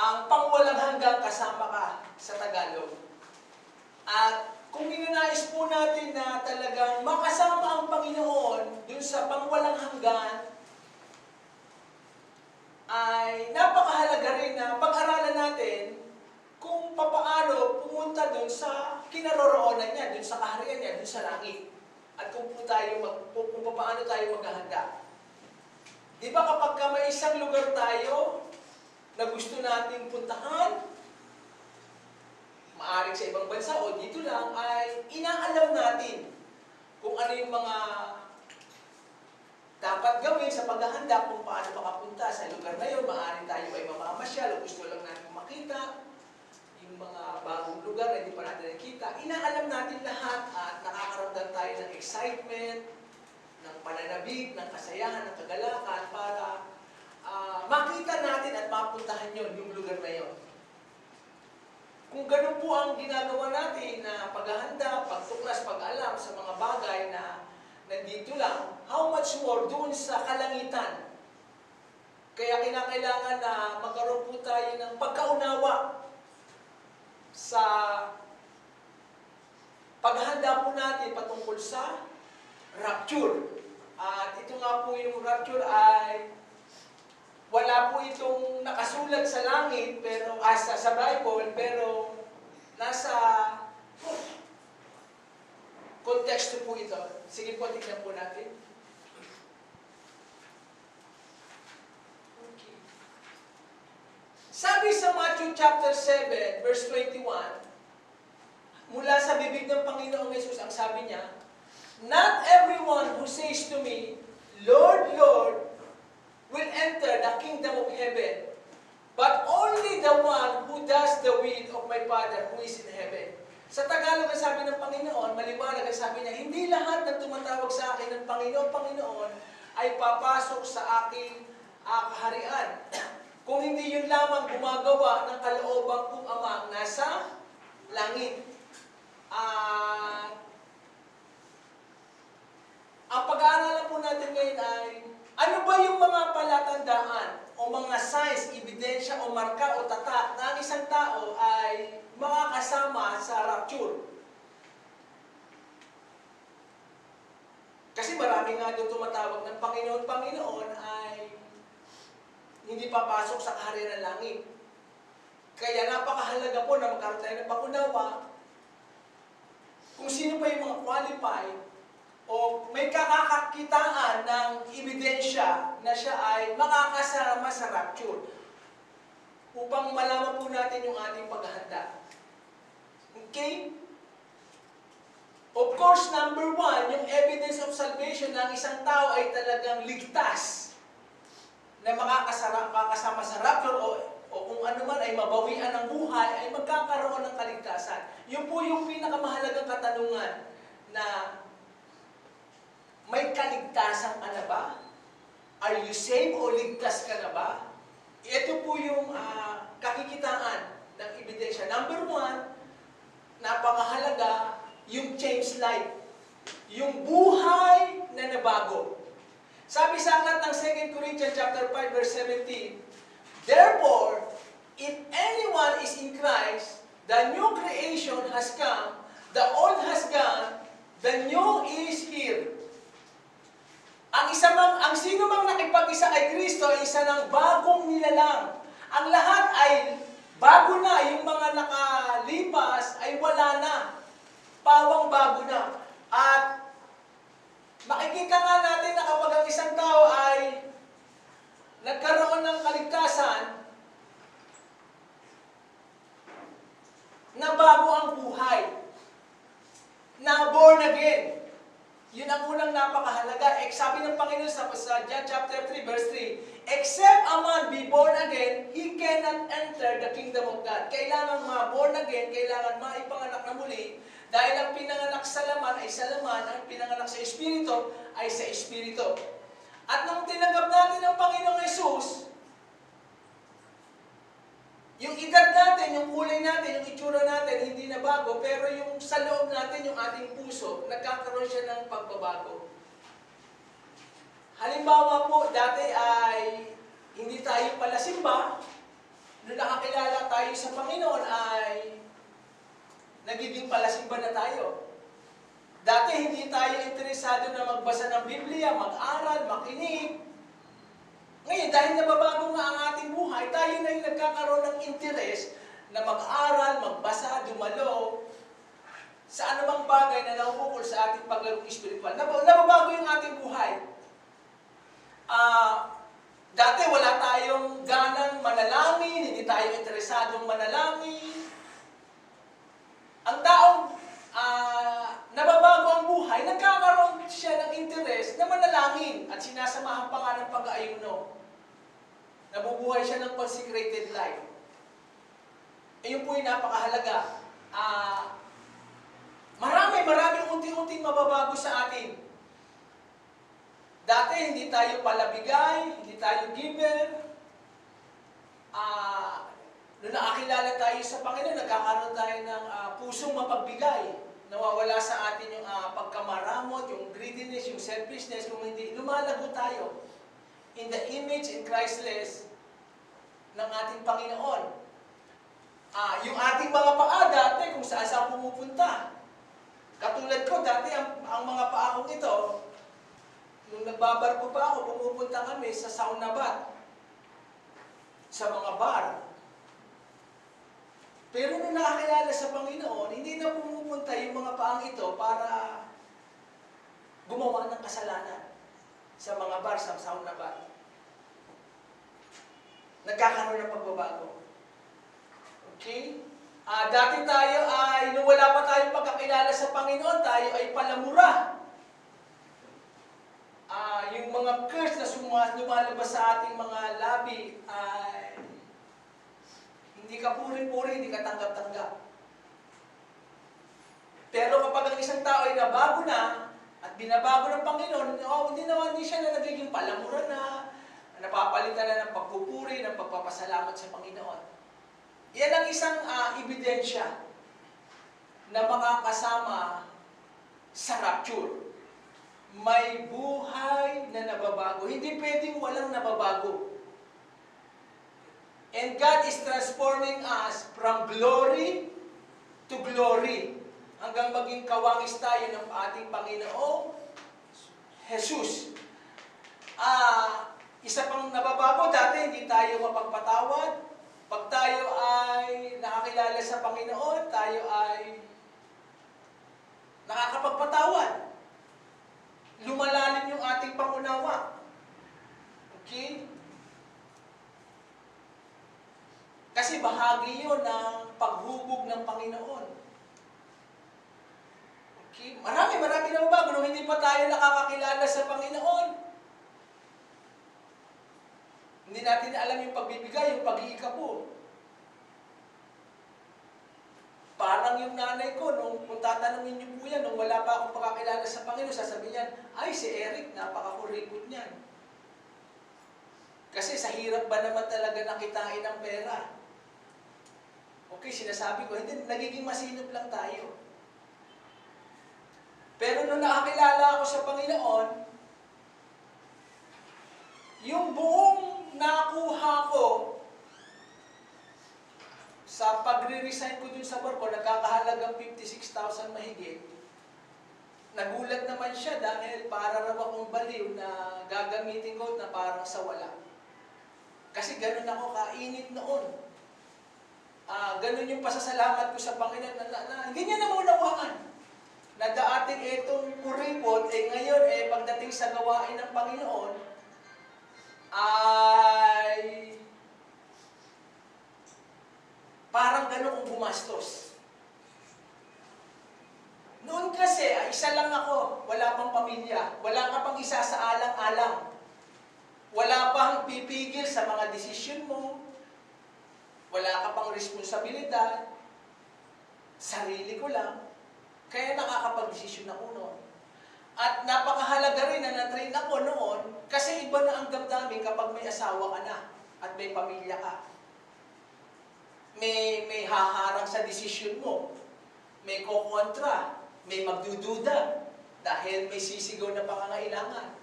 ang pangwalang hanggang kasama ka sa Tagalog. At kung ninanais po natin na talagang makasama ang Panginoon dun sa pangwalang hanggan, ay napakahalaga rin na pag-aralan natin kung papaano pumunta dun sa kinaroroonan niya, dun sa kaharian niya, dun sa langit. At kung paano tayo maghahanda. Di ba kapag may isang lugar tayo na gusto nating puntahan, maaring sa ibang bansa o dito lang, ay inaalam natin kung ano yung mga dapat gawin sa paghahanda, kung paano makapunta sa lugar na yun. Maaring tayo ay mamamasyal o gusto lang natin makita yung mga bagong lugar na hindi pa natin nakita. Inaalam natin lahat at nakakaramdam tayo ng excitement, ng pananabik, ng kasayahan, ng kagalakan para makita natin at mapuntahan yun, yung lugar na yun. Kung ganun po ang ginagawa natin na paghahanda, pagtuklas, pag-alam sa mga bagay na nandito lang, how much more doon sa kalangitan. Kaya kinakailangan na magkaroon po tayo ng pagkaunawa sa paghahanda po natin patungkol sa rapture. At ito nga po yung rapture ay wala po itong nakasulat sa langit, pero sa Bible, pero nasa konteksto po ito. Sige po, tignan po natin. Okay. Sabi sa Matthew chapter 7, verse 21, mula sa bibig ng Panginoong Yesus, ang sabi niya, "Not everyone who says to me, Lord, Lord, will enter the kingdom of heaven, but only the one who does the will of my Father who is in heaven." Sa Tagalog, ang sabi ng Panginoon, maliwanag ang sabi niya, hindi lahat ng tumatawag sa akin ng Panginoon, Panginoon, ay papasok sa aking kaharian. Kung hindi yun lamang gumagawa ng kalooban kong Amang nasa langit. Ang pag-aaralan po natin ngayon ay, ano ba yung mga palatandaan o mga signs, ebidensya o marka o tatak na ang isang tao ay makakasama sa rapture? Kasi marami nga doon tumatawag ng Panginoon, Panginoon ay hindi papasok sa kaharian ng langit. Kaya napakahalaga po na magkaroon tayo ng pangunawa kung sino pa yung mga qualified o may kakakakitaan ng ebidensya na siya ay makakasama sa rapture upang malaman po natin yung ating paghahanda. Okay? Of course, number one, yung evidence of salvation ng isang tao ay talagang ligtas na makakasama sa rapture o kung ano man ay mabawian ng buhay, ay magkakaroon ng kaligtasan. Yun po yung pinakamahalagang katanungan na may kaligtasan ka na ba? Are you saved o ligtas ka na ba? Ito po yung kakikitaan ng ebidensya. Number one, napakahalaga, yung changed life. Yung buhay na nabago. Sabi sa aklat ng 2 Corinthians chapter 5 verse 17, "Therefore, if anyone is in Christ, the new creation has come, the old has gone, the new is here." Ang sino mang nakipag-isa kay Kristo ay isa ng bagong nilalang. Ang lahat ay bago na, yung mga nakalipas ay wala na. Pawang bago na. At makikita nga natin na kapag ang isang tao ay nagkaroon ng kaligtasan, na bago ang buhay, na born again. Yun ang unang napakahalaga. Sabi ng Panginoon sa John chapter 3 verse 3, "Except a man be born again, he cannot enter the kingdom of God." Kailangan ma-born again, kailangan maipanganak na muli, dahil ang pinanganak sa laman ay sa laman, ang pinanganak sa Espiritu ay sa Espiritu. At nung tinanggap natin ang Panginoong Yesus, yung edad natin, yung kulay natin, yung itsura natin, hindi na bago, pero yung sa loob natin, yung ating puso, nagkakaroon siya ng pagbabago. Halimbawa po, dati ay hindi tayo pala simba. Nung nakakilala tayo sa Panginoon ay nagiging palasimba na tayo. Dati hindi tayo interesado na magbasa ng Biblia, mag-aral, makinig. Ngayon, dahil nababago nga ang ating buhay, tayo na yung nagkakaroon ng interes na mag-aral, magbasa, dumalo sa anumang bagay na naubukol sa ating paglarong espiritual. Nababago yung ating buhay. Dati wala tayong ganang manalangin, hindi tayo interesadong manalangin. Ang taong nababago ang buhay, nagkakaroon siya ng interes na manalangin at sinasamahan pa nga ng pag-aayuno. Nabubuhay siya ng consecrated life. Ayun po yung napakahalaga. Maraming unti-unting mababago sa atin. Dati hindi tayo palabigay, hindi tayo giver. Nung nakakilala tayo sa Panginoon, nagkakaroon tayo ng pusong mapagbigay. Nawawala sa atin yung pagkamaramot, yung greediness, yung selfishness. Kung hindi, lumalago tayo in the image and Christless ng ating Panginoon. Yung ating mga paa dati, kung saan pumupunta. Katulad ko, dati ang mga paa kong ito, nung nagbabarko pa ako, pumupunta kami sa sauna bath, sa mga bar. Pero nung nakakilala sa Panginoon, hindi na pumupunta yung mga paang ito para gumawa ng kasalanan sa mga bar, sa sauna bath. Nagkakaroon ng pagbabago. Okay? Dati tayo ay, nung wala pa tayong pagkakilala sa Panginoon, tayo ay palamura. Yung mga curse na lumalabas sa ating mga labi ay hindi ka puri-puri, hindi ka tanggap-tanggap. Pero kapag ang isang tao ay nabago na at binabago ng Panginoon, hindi siya na nagiging palamura na, napapalitan na ng pagpupuri, ng pagpapasalamat sa Panginoon. Yan ang isang ebidensya na makakasama sa rapture. May buhay na nababago. Hindi pwedeng walang nababago. And God is transforming us from glory to glory. Hanggang maging kawangis tayo ng ating Panginoong Jesus. Isa pang nababago, dati hindi tayo mapagpatawad. Pag tayo ay nakakilala sa Panginoon, tayo ay nakakapagpatawad. Lumalalim yung ating pangunawa. Okay? Kasi bahagi yun ng paghubog ng Panginoon. Okay? Marami na bago nung hindi pa tayo nakakakilala sa Panginoon. Hindi natin alam yung pagbibigay, yung pag-iikapo. Parang yung nanay ko, kung tatanungin niyo po yan, nung wala pa akong pakakilala sa Panginoon, sasabihin niyan, ay si Eric, napakakuripot niyan. Kasi sa hirap ba naman talaga nakitain ang pera? Okay, sinasabi ko, hindi, nagiging masinop lang tayo. Pero nung nakakilala ako sa Panginoon, yung buong nakuha ko sa pagre-resign ko dun sa barko, nagkakahalagang 56,000 mahigit. Nagulat naman siya dahil para raw akong baliw na gagamitin ko na parang sa wala. Kasi ganun ako kainit noon. Ganun yung pasasalamat ko sa Panginoon na hindi niya naunawaan. Na daating itong kuripot, ngayon pagdating sa gawain ng Panginoon, ay parang gano'n kung gumastos. Noon kasi, isa lang ako, wala pang pamilya, wala ka pang isa sa alang-alang. Wala pang pipigil sa mga desisyon mo, wala ka pang responsibilidad, sarili ko lang, kaya nakakapag-desisyon ako noon. At napakahalaga rin na na-train ako noon, kasi iba na ang damdamin kapag may asawa ka na at may pamilya ka. May haharang sa desisyon mo, may kokontra, may magdududa, dahil may sisigaw na pangangailangan.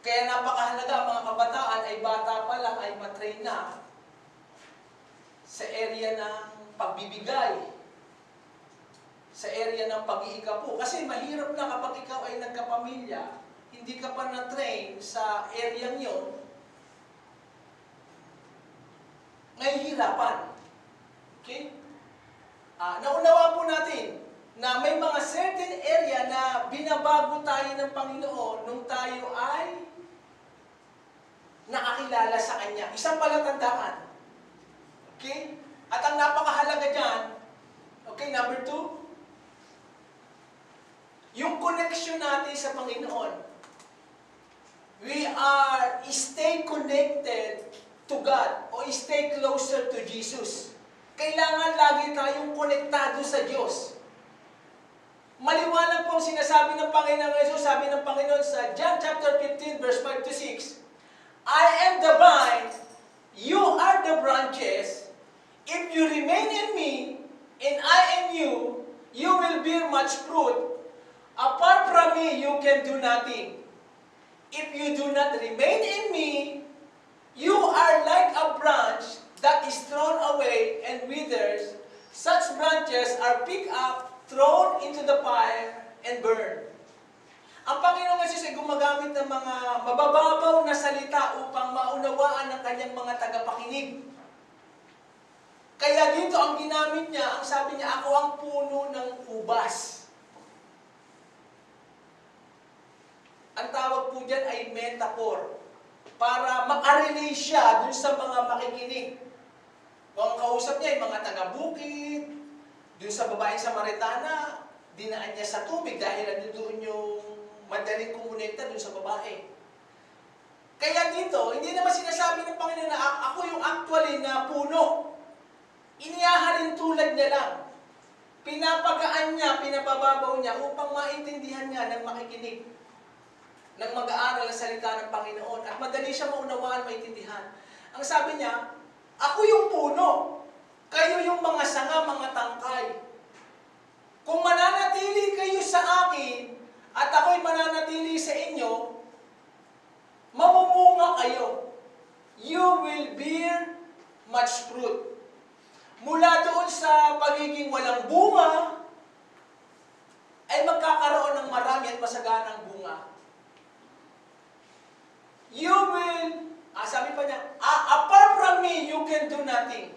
Kaya napakahalaga, mga kabataan ay bata pa lang ay matrain na sa area ng pagbibigay, sa area ng pag-iikapo. Kasi mahirap na kapag ikaw ay nagkapamilya, hindi ka pa na-train sa area yun, nahihirapan. Okay? Naunawa po natin na may mga certain area na binabago tayo ng Panginoon nung tayo ay nakakilala sa Kanya. Isang palatandaan. Okay? At ang napakahalaga dyan, okay, number 2, yung connection natin sa Panginoon. We are stay connected to God o stay closer to Jesus. Kailangan lagi tayong konektado sa Diyos. Maliwanag pong sinasabi ng Panginoon Jesus, sabi ng Panginoon sa John chapter 15 verse 5 to 6, I am the vine, you are the branches. If you remain in me, and I in you, you will bear much fruit. Apart from me, you can do nothing. If you do not remain in me, you are like a branch that is thrown away and withers. Such branches are picked up, thrown into the fire, and burned. Ang Panginoong Jesus ay gumagamit ng mga mabababaw na salita upang maunawaan ng kanyang mga tagapakinig. Kaya dito ang ginamit niya, ang sabi niya, ako ang puno ng ubas. Ang tawag po dyan ay metaphor. Para makarelate siya dun sa mga makikinig. Kung ang kausap niya ay mga taga-bukid, dun sa babaeng Samaritana, dinaan niya sa tubig dahil doon yung madaling kumonekta dun sa babae. Kaya dito, hindi naman sinasabi ng Panginoon na ako yung actually na puno. Inihahalin tulad niya lang. Pinapagaan niya, pinabababaw niya upang maintindihan niya ng makikinig, ng mag-aaral ng salita ng Panginoon at madali siya maunawaan, maintindihan. Ang sabi niya, ako yung puno, kayo yung mga sanga, mga tangkay. Kung mananatili kayo sa akin at ako'y mananatili sa inyo, mamumunga kayo. You will bear much fruit. Mula doon sa pagiging walang bunga, ay magkakaroon ng marami at masaganang bunga. You will, sabi pa niya, apart from me, you can do nothing.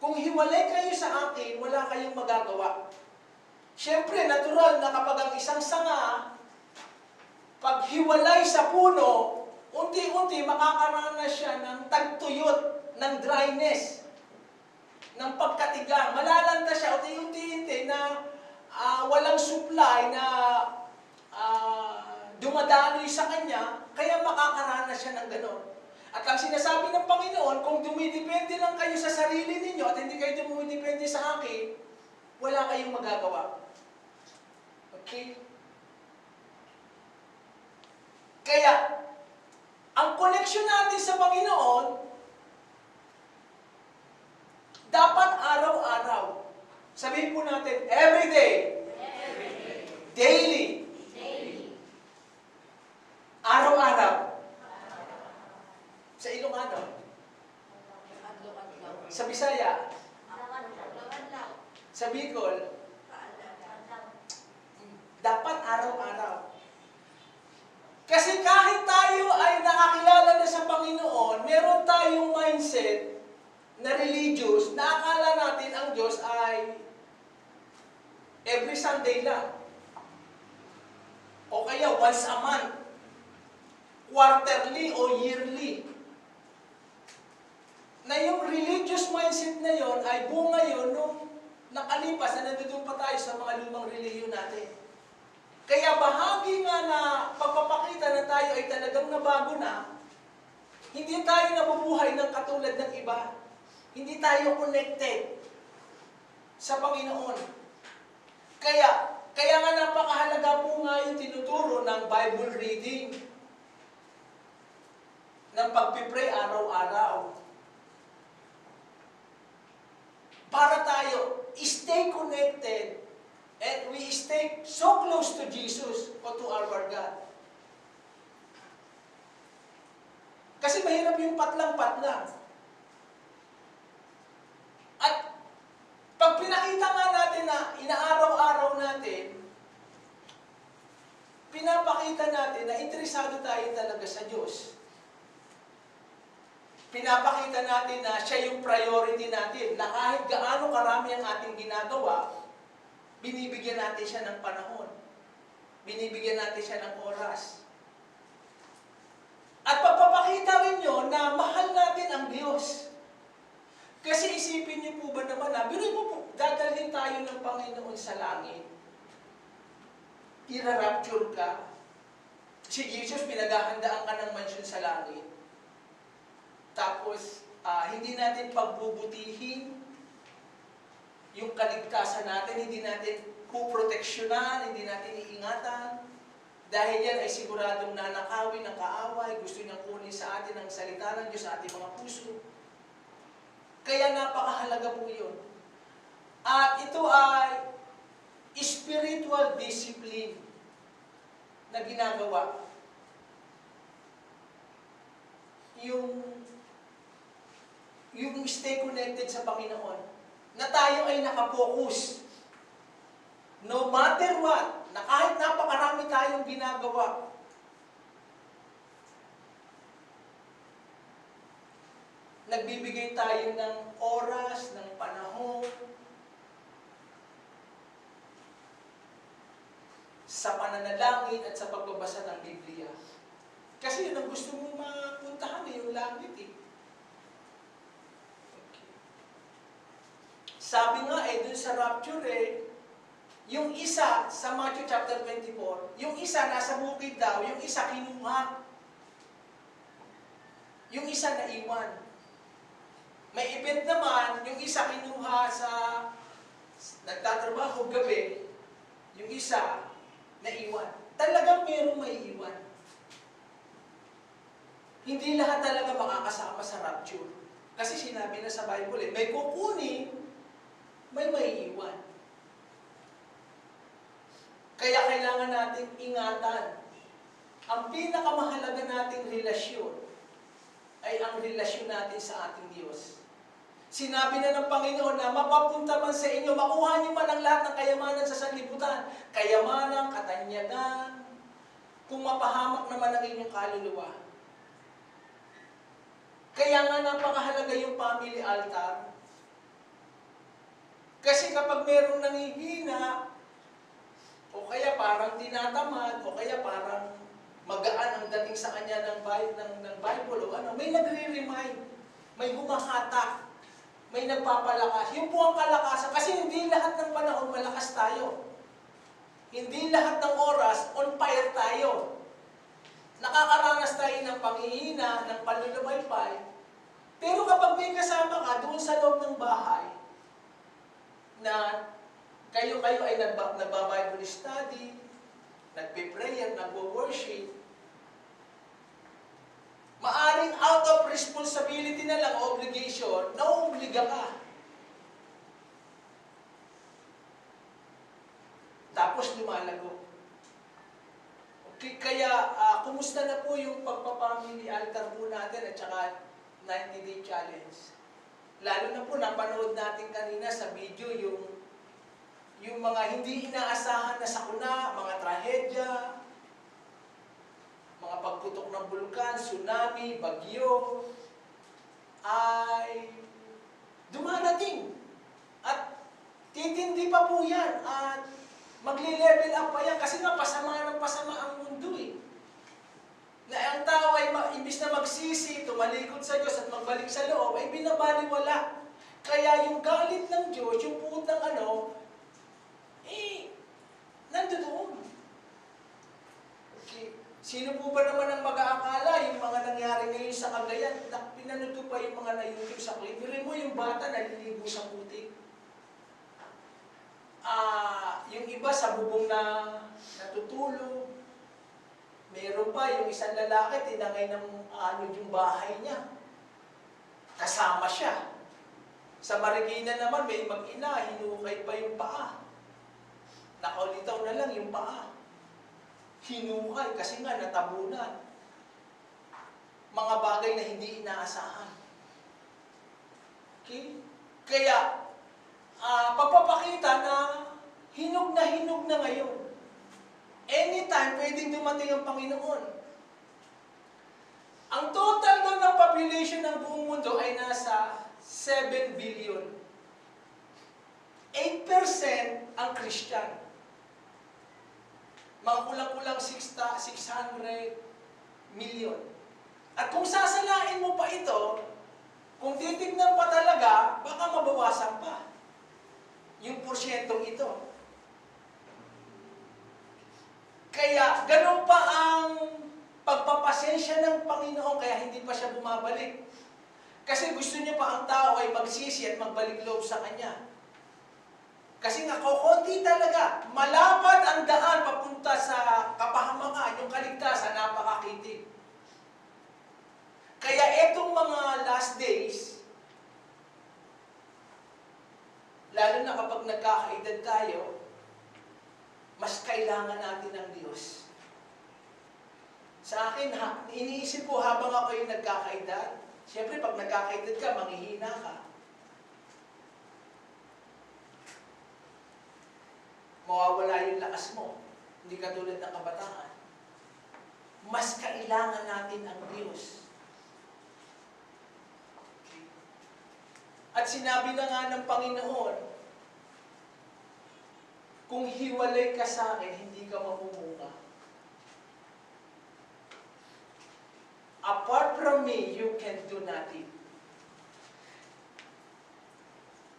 Kung hiwalay kayo sa akin, wala kayong magagawa. Siyempre, natural na kapag ang isang sanga, pag hiwalay sa puno, unti-unti makakaranas siya ng tagtuyot, ng dryness, ng pagkatigang. Malalanta siya, unti-unti na walang supply na dumadaloy sa kanya, kaya makakaranas siya ng gano'n. At ang sinasabi ng Panginoon, kung dumidepende lang kayo sa sarili ninyo at hindi kayo dumidepende sa akin, wala kayong magagawa. Okay? Kaya, ang connection natin sa Panginoon, dapat araw-araw. Sabihin po natin, every day. Daily. Araw-araw. Sa Ilocano. Sa Bisaya. Sa Bicol. Dapat araw-araw. Kasi kahit tayo ay nakakilala na sa Panginoon, meron tayong mindset na religious, na akala natin ang Diyos ay every Sunday lang. O kaya once a month. Quarterly o yearly. Na yung religious mindset na yon ay bunga yon nung nakalipas na nandun pa tayo sa mga lumang relihiyon natin. Kaya bahagi nga na pagpapakita na tayo ay talagang nabago na, hindi tayo nabubuhay ng katulad ng iba. Hindi tayo connected sa Panginoon. Kaya nga napakahalaga po nga yung tinuturo ng Bible reading, ng pagpipray araw-araw. Para tayo stay connected and we stay so close to Jesus o to our God. Kasi mahirap yung patlang-patlang. interesado tayo talaga sa Diyos. Pinapakita natin na siya yung priority natin, na kahit gaano karami ang ating ginagawa, binibigyan natin siya ng panahon. Binibigyan natin siya ng oras. At pagpapakita rin yun na mahal natin ang Diyos. Kasi isipin niyo po ba naman na, biruin mo po, dadalhin tayo ng Panginoon sa langit. Ira-rapture ka. Si Jesus, pinaghahandaan ka ng mansyon sa langit. Tapos, hindi natin pagbubutihin yung kaligtasan natin, hindi natin puproteksyonan, hindi natin iingatan. Dahil yan ay siguradong nanakawin ng kaaway, gusto niyang kunin sa atin ang salita ng Diyos sa ating mga puso. Kaya napakahalaga po yun. At ito ay spiritual discipline na ginagawa. Yung stay connected sa Panginoon. Na tayo ay nakapokus. No matter what, na kahit napakarami tayong ginagawa, nagbibigay tayo ng oras, ng panahon, sa pananalangin at sa pagbabasa ng Biblia. Kasi yun ang gusto mong mapuntahan yung langit eh. Okay. Sabi nga dun sa rapture yung isa, sa Matthew chapter 24, yung isa nasa bukid daw, yung isa kinuha. Yung isa naiwan. May event naman, yung isa kinuha sa nagtatrabaho gabi, yung isa naiwan. Talagang merong maiiwan. Hindi lahat talaga makakasama sa rapture. Kasi sinabi na sa Bible may kukunin, may maiiwan. Kaya kailangan nating ingatan. Ang pinakamahalaga nating relasyon ay ang relasyon natin sa ating Diyos. Sinabi na ng Panginoon na mapapunta man sa inyo, makuha niyo man ang lahat ng kayamanan sa sanlibutan. Kayamanan, katanyagan, kung mapahamak naman ang inyong kaluluwa. Kaya nga napakahalaga yung family altar. Kasi kapag merong nanghihina, o kaya parang tinatamad, o kaya parang magaan ang dating sa kanya ng Bible, o ano, may nagre-remind, may humahatak, may nagpapalakas. Yung po ang kalakasan, kasi hindi lahat ng panahon malakas tayo. Hindi lahat ng oras on fire tayo. Nakakaranas tayo ng panghihina, ng panlulumaypay. Pero kapag may kasama ka doon sa loob ng bahay, na kayo ay nagba-Bible study, nagpe-prayer, nagwo-worship, maaring out of responsibility na lang o obligation, nauobliga ka. Tapos lumalago. Okay, kaya, kumusta na po yung pagpapamili altar po natin at saka 90-day challenge? Lalo na po, napanood natin kanina sa video yung mga hindi inaasahan na sakuna, mga trahedya, mga pagputok ng bulkan, tsunami, bagyo, ay dumarating. At titindi pa po yan. At magle-level up pa yan. Kasi nga pasama ng pasama ang mundo eh. Na ang tao ay imbis na magsisi, tumalikod sa Diyos at magbalik sa loob, ay binabaliwala. Kaya yung galit ng Diyos, yung puot ng nandoon. Okay. Sino po ba naman ang mag-aakala yung mga nangyari ngayon sa Cagayan? Pinanood ko pa yung mga na-YouTube sa clip. Pero mo yung bata naliligo sa putik. Yung iba sa bubong na natutulog. Meron pa yung isang lalaki, tinangay ng yung bahay niya. Kasama siya. Sa Marikina naman, may mag-ina, hinukay pa yung paa. Nakaulitaw na lang yung paa. Hinukay kasi nga natabunan. Mga bagay na hindi inaasahan. Okay? Kaya, pagpapakita na hinog na ngayon. Anytime, pwedeng dumating ang Panginoon. Ang total doon ng population ng buong mundo ay nasa 7 billion. 8% ang Christian. Mga kulang-kulang 600 million. At kung sasalain mo pa ito, kung titignan pa talaga, baka mabawasan pa yung porsyentong ito. Kaya, ganun pa ang pagpapasensya ng Panginoon, kaya hindi pa siya bumabalik. Kasi gusto niya pa ang tao ay magsisi at magbalik loob sa Kanya. Kasi nga, kukunti talaga. Malapad ang daan papunta sa kapahamakan, yung kaligtasan, napakakitid. Kaya etong mga last days, lalo na kapag nagkakaedad tayo, mas kailangan natin ng Diyos. Sa akin, iniisip ko habang ako yung nagkakaedad, siyempre pag nagkakaedad ka, manghihina ka. Mawawala yung lakas mo. Hindi katulad ng kabataan. Mas kailangan natin ang Diyos. At sinabi na nga ng Panginoon, kung hiwalay ka sa akin, hindi ka mamumunga. Apart from me, you can do nothing.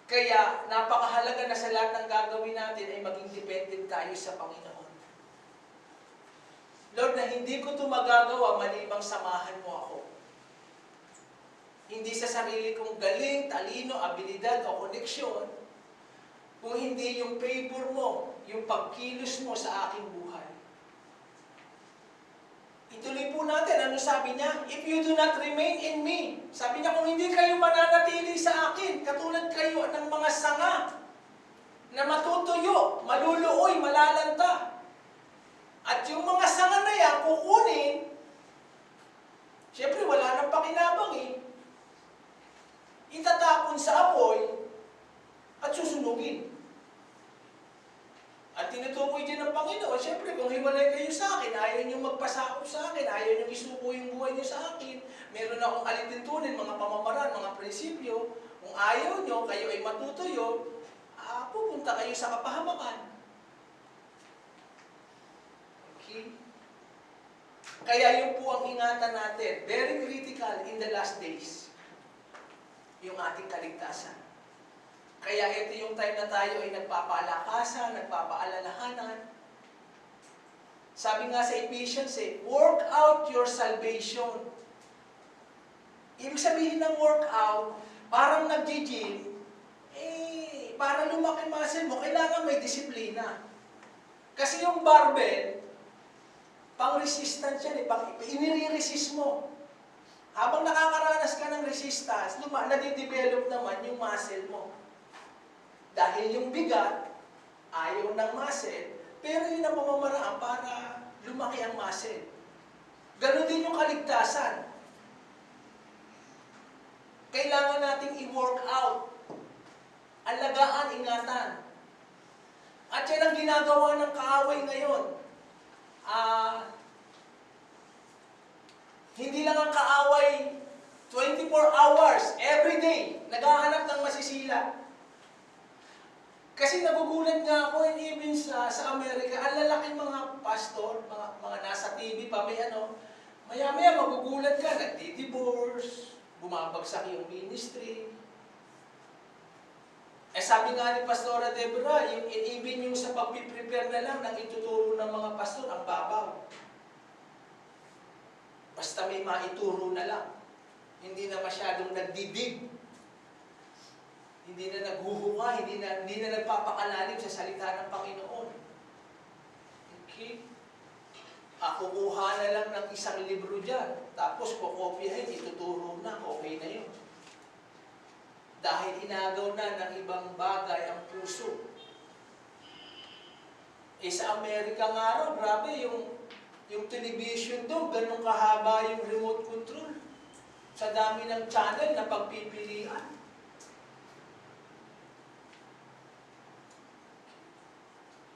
Kaya, napakahalaga na sa lahat ng gagawin natin ay maging dependent tayo sa Panginoon. Lord, na hindi ko ito magagawa malimang samahan mo ako. Hindi sa sarili kong galing, talino, abilidad o koneksyon, kung hindi yung favor mo, yung pagkilos mo sa aking buhay. Ituloy po natin, ano sabi niya? If you do not remain in me. Sabi niya, kung hindi kayo mananatili sa akin, katulad kayo ng mga sanga na matutuyo, maluluoy, malalanta. At yung mga sanga na yan, kukunin, siyempre wala nang pakinabang eh. Itatapon sa apoy at susunugin. At tinutukoy din ng Panginoon, siyempre kung hiwalay kayo sa akin, ayaw niyong magpasakop sa akin, ayaw niyong isuko yung buhay niyo sa akin, meron akong alituntunin, mga pamamaraan, mga prinsipyo, kung ayaw niyo, kayo ay matutuyo, pupunta kayo sa kapahamakan. Okay? Kaya yun po ang ingatan natin, very critical in the last days, yung ating kaligtasan. Kaya ito yung time na tayo ay nagpapaalakasan, nagpapaalalahanan. Sabi nga sa Ephesians, work out your salvation. Ibig sabihin ng work out, parang nag-gym, para lumaki muscle mo, kailangan may disiplina. Kasi yung barbell, pang-resistance yan, inire-resist mo. Habang nakakaranas ka ng resistance, nadidevelop naman yung muscle mo. Dahil yung bigat, ayaw ng muscle, pero yun ang pamamaraan para lumaki ang muscle. Ganon din yung kaligtasan. Kailangan nating i-work out. Alagaan, ingatan. At yan ang ginagawa ng kaaway ngayon. Hindi lang ang kaaway 24 hours, every day, naghahanap ng masisila. Kasi nagugulat nga ako, even sa Amerika, ang lalaking mga pastor, mga nasa TV pa, maya-maya magugulat ka, nagdi-divorce, bumabagsak yung ministry. Sabi nga ni Pastora Deborah, even yung sa pagpiprepare na lang ng ituturo ng mga pastor, ang babaw. Basta may maituro na lang. Hindi na masyadong nagdidig. Hindi na naghuhunga, hindi na nagpapakalalim sa salita ng Panginoon. Okay? Kukuha na lang ng isang libro dyan, tapos kukopyahin, ituturo na, okay na yun. Dahil inagaw na ng ibang bagay ang puso. Sa Amerika nga raw, grabe, yung television doon, ganun kahaba yung remote control. Sa dami ng channel na pagpipilian.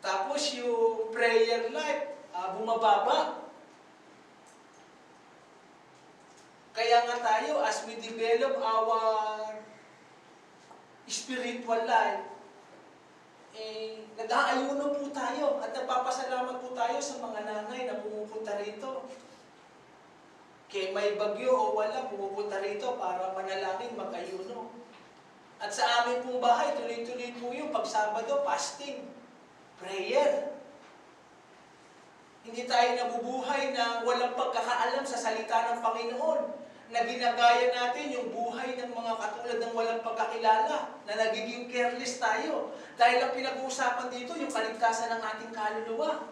Tapos yung prayer life, bumababa. our spiritual life, nag-aayuno po tayo at nagpapasalamat po tayo sa mga nanay na pumupunta rito. Kaya may bagyo o wala, pumupunta rito para manalangin, mag-ayuno. At sa amin pong bahay, tuloy-tuloy po yung pag Sabado, fasting, prayer. Hindi tayo nabubuhay na walang pagkakaalam sa salita ng Panginoon, na ginagaya natin yung buhay ng mga katulad ng walang pagkakilala, na nagiging careless tayo. Dahil ang pinag-uusapan dito, yung kaligtasan ng ating kaluluwa.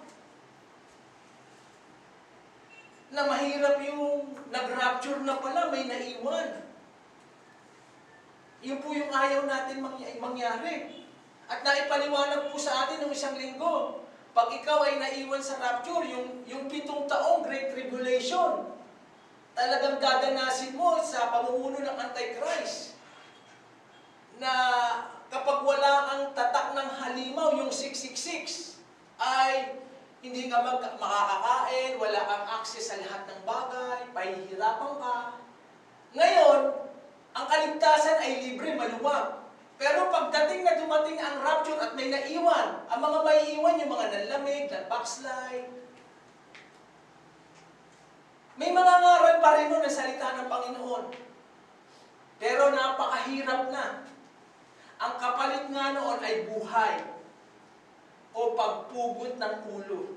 Na mahirap yung nag-rapture na pala, may naiwan. Yun po yung ayaw natin mangyari. At naipaliwanag po sa atin ng isang linggo, pag ikaw ay naiwan sa rapture, yung 7 taong Great Tribulation, talagang dadanasin mo sa pamumuno ng Antichrist. Na kapag wala ang tatak ng halimaw, yung 666, ay hindi ka makakakain, wala kang access sa lahat ng bagay, pahihirapan ka. Ngayon, ang kaligtasan ay libre, maluwag. Pero pagdating na dumating ang rapture at may naiwan, ang mga may iwan, yung mga nanlamig, backslide. May mga ngaral pa rin nun na salita ng Panginoon. Pero napakahirap na. Ang kapalit nga noon ay buhay o pagpugot ng ulo.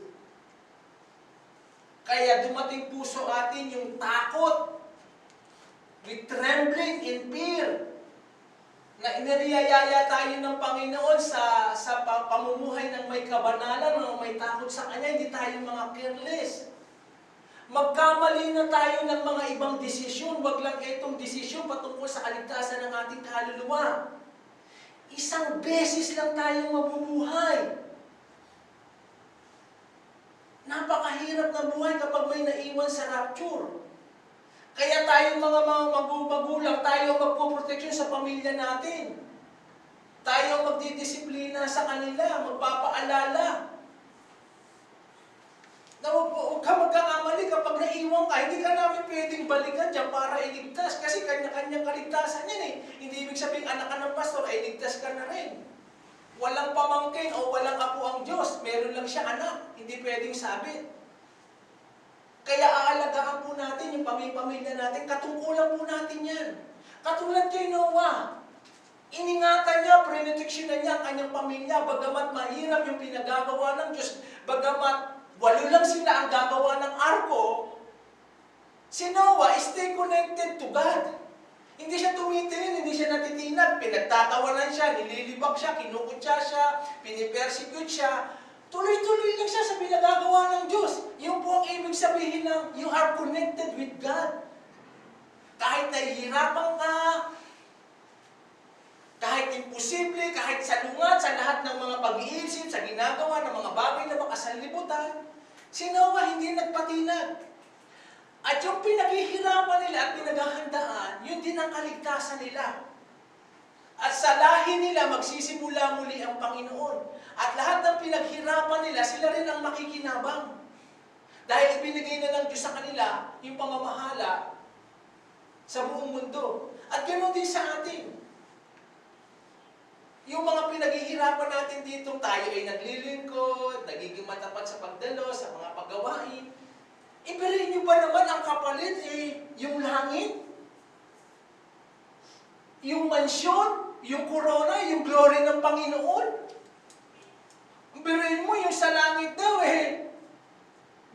Kaya dumating po sa atin yung takot, with trembling in fear, na inariyayaya tayo ng Panginoon sa pamumuhay ng may kabanalan, ng may takot sa Kanya, hindi tayo mga careless. Magkamali na tayo ng mga ibang desisyon, wag lang itong desisyon patungkol sa kaligtasan ng ating kaluluwa. Isang beses lang tayong mabubuhay. Napakahirap na buhay kapag may naiwan sa rapture. Kaya tayong mga magulang, tayo magpuproteksyon sa pamilya natin. Tayo magdidisiplina sa kanila, magpapaalala. Na huwag ka magkakamali kapag naiwan ka, hindi ka namin pwedeng balikan dyan para iligtas. Kasi kanya-kanyang kaligtasan yan eh. Hindi ibig sabihin anak ka ng pastor, ay ligtas ka na rin. Walang pamangkin o walang apo ang Diyos. Meron lang siya anak. Hindi pwedeng sabit. Kaya aalagaan po natin yung pamilya natin. Katungkulan po natin yan. Katulad kay Noah. Iningatan niya, prinoteksyonan niya ang kanyang pamilya. Bagamat mahirap yung pinagagawa ng Diyos. Bagamat 8 lang sila ang gagawa ng arko. Si Noah, stay connected to God. Hindi siya tumitingin, hindi siya natitinag. Pinagtatawanan siya, nililibak siya, kinukutya siya, pinipersecute siya. Tuloy-tuloy lang siya sa pinagagawa ng Diyos. Yung po ang ibig sabihin ng you are connected with God. Kahit nahihirapan ka, kahit imposible, kahit salungat sa lahat ng mga pag-iisip, sa ginagawa ng mga bagay na makasanlibutan, si Noah hindi nagpatinag. At yung pinaghihirapan nila at pinaghahandaan, yun din ang kaligtasan nila. At sa lahi nila, magsisimula muli ang Panginoon. At lahat ng pinaghirapan nila, sila rin ang makikinabang. Dahil ibinigay na ng Diyos sa kanila yung pamamahala sa buong mundo. At ganoon din sa atin. Yung mga pinaghihirapan natin dito, tayo ay naglilingkod, nagiging matapat sa pagdalo, sa mga paggawain. Ibilin niyo ba naman ang kapalit yung langit? Yung mansyon, yung corona, yung glory ng Panginoon? Ibilin mo yung sa langit daw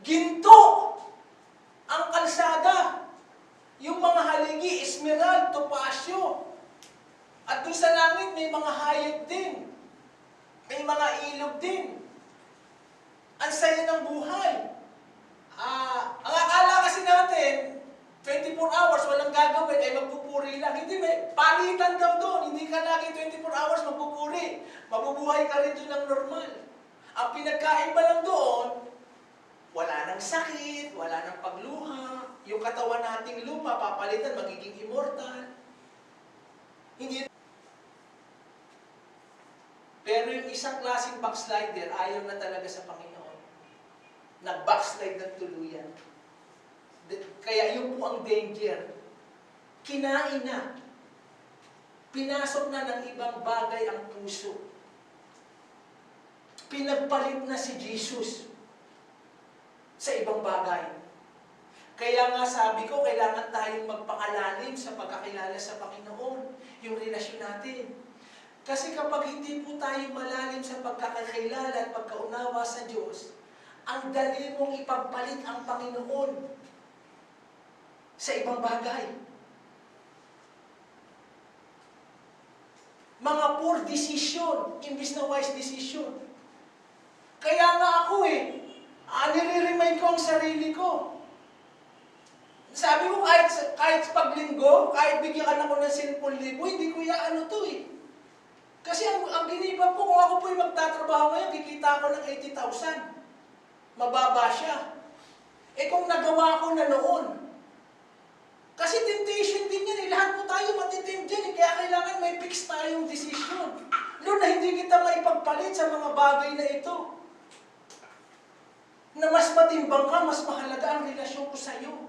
ginto ang kalsada. Yung mga haligi, esmerald, topasyo. At doon sa langit, may mga hayop din. May mga ilog din. Ang saya ng buhay. Ang akala kasi natin, 24 hours, walang gagawin, ay magpupuri lang. Hindi, may palitan daw doon. Hindi ka lagi 24 hours magpupuri. Mabubuhay ka rin doon ng normal. Ang pinagkaiba lang doon, wala nang sakit, wala nang pagluha. Yung katawan nating lupa, papalitan, magiging immortal. Hindi. Pero yung isang klaseng backslider, ayaw na talaga sa Panginoon. Nag-backslide ng tuluyan. Kaya yun po ang danger. Kinain na. Pinasok na ng ibang bagay ang puso. Pinagpalit na si Jesus sa ibang bagay. Kaya nga sabi ko, kailangan tayong magpakalalim sa pagkakilala sa Panginoon, yung relasyon natin. Kasi kapag hindi po tayo malalim sa pagkakakilala at pagkaunawa sa Diyos, ang dali mong ipagpalit ang Panginoon sa ibang bagay. Mga poor decision, imbis na wise decision. Kaya nga ako nire-remind ko ang sarili ko. Sabi ko, kahit paglinggo, kahit bigyan ako ng 10,000, hindi ko to Kasi ang giniba po, kung ako po yung magtatrabaho ngayon, kikita ako ng 80,000. Mababa siya. Kung nagawa ko na noon. Kasi temptation din yan. Lahat po tayo matitempt dyan. Kaya kailangan may fix tayong decision. Lord, na hindi kita maipagpalit sa mga bagay na ito. Na mas matimbang ka, mas mahalaga ang relasyon ko sa iyo.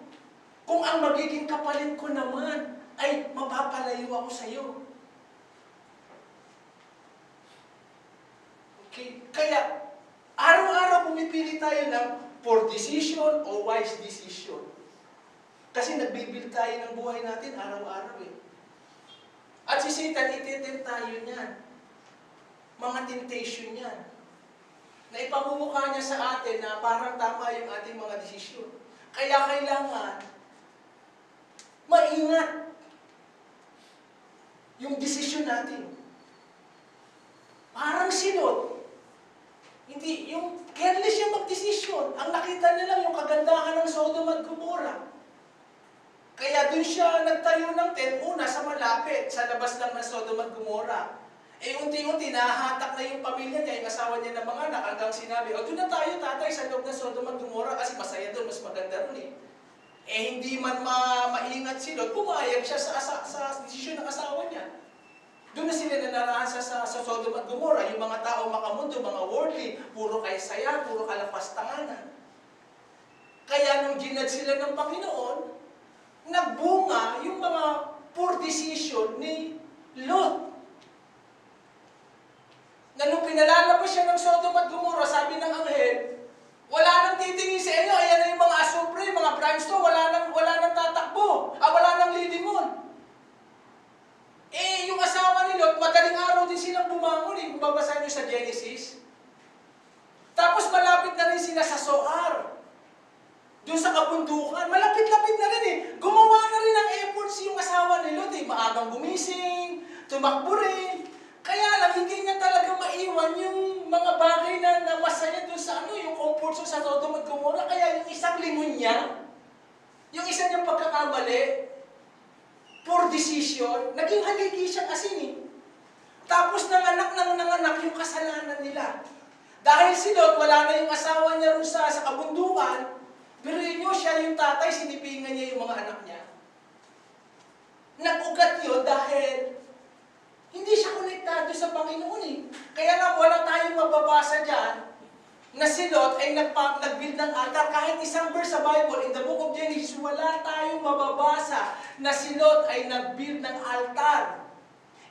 Kung ang magiging kapalit ko naman ay mapapalayo ako sa iyo. Okay? Kaya, araw-araw pumipili tayo ng poor decision o wise decision. Kasi nagbibuild tayo ng buhay natin araw-araw At si Satan, ititempt tayo niyan. Mga temptation niyan. Na ipamumukha niya sa atin na parang tama yung ating mga desisyon. Kaya kailangan maingat yung desisyon natin. Parang silot. Hindi, yung careless yung magdesisyon. Ang nakita niya lang yung kagandahan ng Sodom at Gomorrah. Kaya dun siya nagtayo ng tent, una sa malapit, sa labas lang ng Sodom at Gomorrah. Unti-unti, nahahatak na yung pamilya niya, yung asawa niya ng mga anak, hanggang sinabi, doon na tayo tatay sa loob ng Sodom at Gomorrah kasi masaya doon, mas maganda ron hindi man maingat si Lot, pumayag siya sa desisyon ng asawa niya. Doon na sila nanarasa sa Sodom at Gomorrah, yung mga tao makamundo, mga worldly, puro kay saya, puro kalapastanganan. Kaya nung ginad sila ng Panginoon, nagbunga yung mga poor decision ni Lot. Na nung pinalalabas siya ng Sodom at Gomorrah, sabi ng anghel, wala nang titingin sa inyo, ayan na yung mga asupre, mga brimstone, wala nang tatakbo, wala nang lilingon. Yung asawa ni Lot, madaling araw din silang bumangon kung babasahin nyo sa Genesis. Tapos malapit na rin sila sa Zoar. Doon sa kabundukan, malapit-lapit na rin Gumawa na rin ng efforts yung asawa ni Lot maagang gumising, tumakbo rin. Kaya lang, hindi niya talaga maiwan yung mga bagay na masaya doon sa yung comfort zone sa Sodom at Gomorrah. Kaya yung isang lingon niya, yung isa niyang pagkakamali, poor decision, naging haligi siyang asin Tapos nanganak yung kasalanan nila. Dahil si Lot, wala na yung asawa niya rin sa kabundukan, pero yun siya yung tatay, sinipingan niya yung mga anak niya. Nag-ugat yun dahil hindi siya konektado sa Panginoon Kaya nga wala tayong mababasa dyan na si Lot ay nag-build ng altar. Kahit isang verse sa Bible, in the book of Genesis, wala tayong mababasa na si Lot ay nag-build ng altar.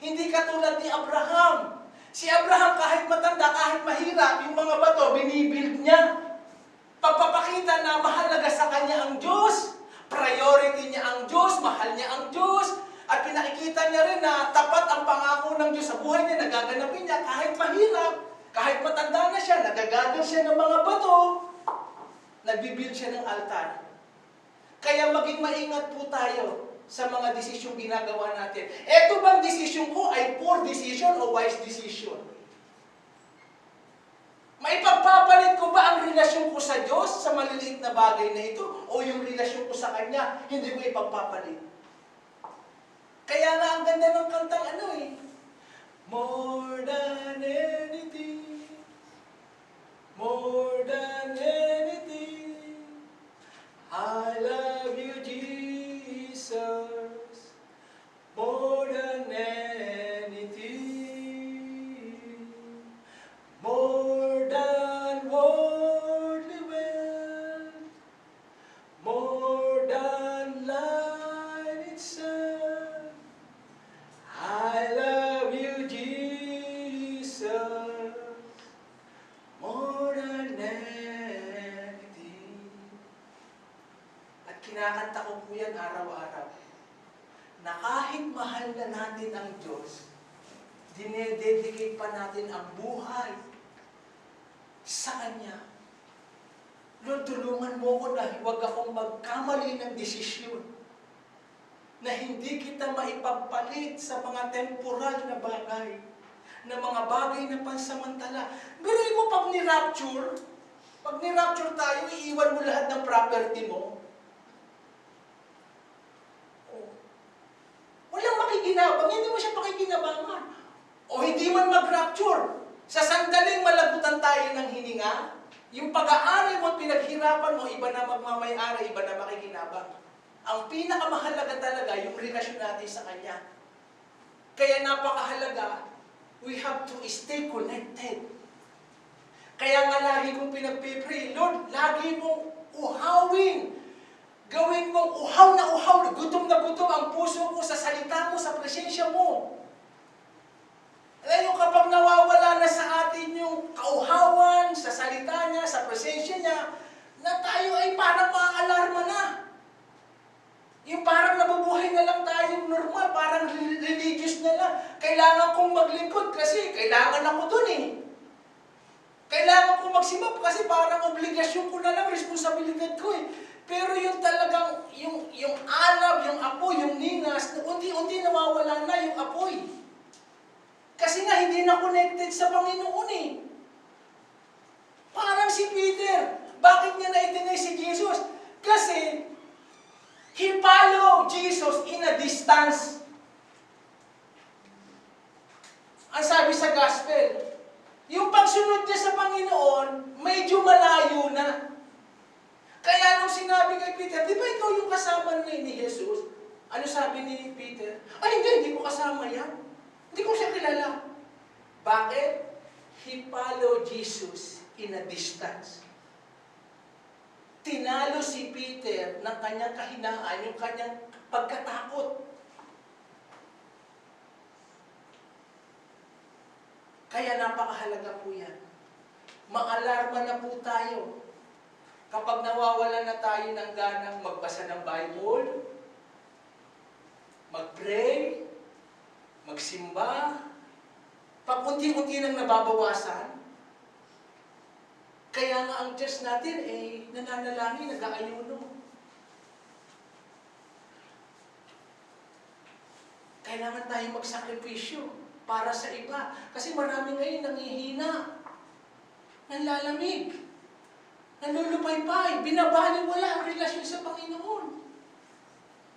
Hindi katulad ni Abraham. Si Abraham kahit matanda, kahit mahirap, yung mga bato, binibuild niya. Pagpapakita na mahalaga sa kanya ang Diyos, priority niya ang Diyos, mahal niya ang Diyos, at pinakikita niya rin na tapat ang pangako ng Diyos sa buhay niya, nagaganapin niya kahit mahirap, kahit matanda na siya, nagagather siya ng mga bato, nagbibuild siya ng altar. Kaya maging maingat po tayo sa mga desisyong ginagawa natin. Eto bang desisyon ko ay poor decision o wise decision? Maipagpapalit ko ba ang relasyon ko sa Diyos sa maliliit na bagay na ito? O yung relasyon ko sa Kanya, hindi ko ipagpapalit? Kaya nga ang ganda ng kantang More than anything, more than anything, I love you, Jesus, more than anything, more than worldly wealth, more than life itself, I po yan araw-araw. Na kahit mahal na natin ang Diyos, dinededicate pa natin ang buhay sa Kanya. Lord, tulungan mo ko na huwag akong magkamali ng desisyon na hindi kita maipagpalit sa mga temporal na bagay, na mga bagay na pansamantala. Biruin mo pag ni-rapture tayo, iiwan mo lahat ng property mo. Walang makikinabang, hindi mo siya pakikinabangan. O hindi man mag-rapture, sa sandaling malagutan tayo ng hininga, yung pag-aaral mo at pinaghirapan mo, iba na magmamay-ari, iba na makikinabang. Ang pinakamahalaga talaga, yung relasyon natin sa Kanya. Kaya napakahalaga, we have to stay connected. Kaya nga lagi kong pinagpipray, Lord, lagi mong uhawin. Gawin mong uhaw na gutom ang puso ko sa salita mo, sa presensya mo. Alam mo, kapag nawawala na sa atin yung kauhawan, sa salita niya, sa presensya niya, na tayo ay parang maaalarma na. Yung parang nabubuhay na lang tayo normal, parang religious na lang. Kailangan kong maglingkod kasi kailangan ako dun eh. Kailangan kong magsimap kasi parang obligasyon ko na lang, responsibilidad ko eh. Pero yung talagang, yung alab, yung apoy, yung ninas, unti-unti nawawala na yung apoy. Kasi nga, hindi na connected sa Panginoon eh. Parang si Peter, bakit niya na-deny si Jesus? Kasi, he followed Jesus in a distance. Ang sabi sa gospel, yung pagsunod niya sa Panginoon, medyo malayo na. Kaya nung sinabi kay Peter, di ba ikaw yung kasama ni Jesus? Ano sabi ni Peter? Ay, hindi ko kasama yan. Hindi ko siya kilala. Bakit? He followed Jesus in a distance. Tinalo si Peter ng kanyang kahinaan, yung kanyang pagkatakot. Kaya napakahalaga po yan. Maalarma na po tayo. Kapag nawawala na tayo ng ganang magbasa ng Bible, mag-pray, magsimba, pag unti-unti nang nababawasan, kaya nga ang church natin nananalangin, nag-aayuno. Kailangan tayong magsakripisyo para sa iba. Kasi marami ngayon nangihina, nanlalamig, nanlulupaypay, binabaliwala ang relasyon sa Panginoon.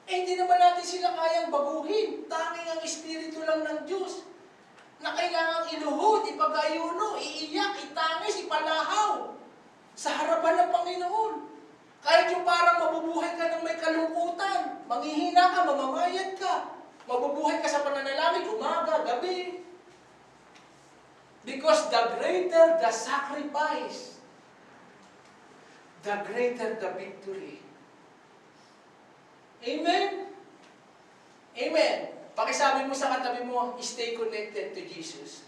Hindi naman natin sila kayang baguhin. Tanging ang Espiritu lang ng Diyos na kailangang iluhod, ipag-ayuno, iiyak, itangis, ipalahaw sa harapan ng Panginoon. Kahit yung parang mabubuhay ka ng may kalungkutan, manghihina ka, mamamayad ka, mabubuhay ka sa pananalangin, umaga, gabi. Because the greater the sacrifice, the greater the victory. Amen? Amen. Pakisabi mo sa katabi mo, stay connected to Jesus.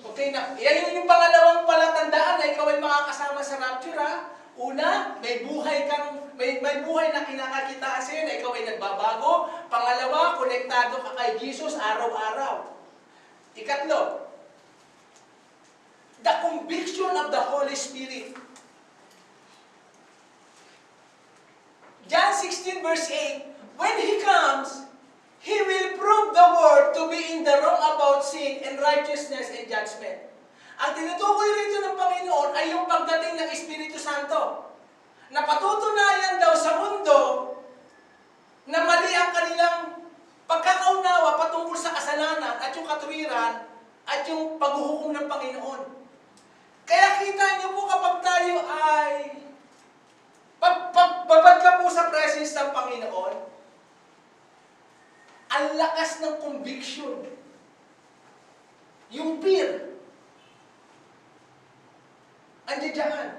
Okay na. Yan yung pangalawang palatandaan na ikaw ay makakasama sa rapture ha. Una, may buhay na kinakakitaan sa'yo na ikaw ay nagbabago. Pangalawa, konektado ka kay Jesus araw-araw. Ikatlo, the conviction of the Holy Spirit. John 16 verse 8, when He comes, He will prove the world to be in the wrong about sin and righteousness and judgment. Ang tinutukoy rito ng Panginoon ay yung pagdating ng Espiritu Santo. Na patutunayan daw sa mundo na mali ang kanilang pagkakaunawa patungkol sa kasalanan at yung katuwiran at yung paghuhukom ng Panginoon. Kaya kita niyo po kapag tayo ay babad ka po sa presence ng Panginoon, ang lakas ng conviction. Yung fear. Andiyan dyan.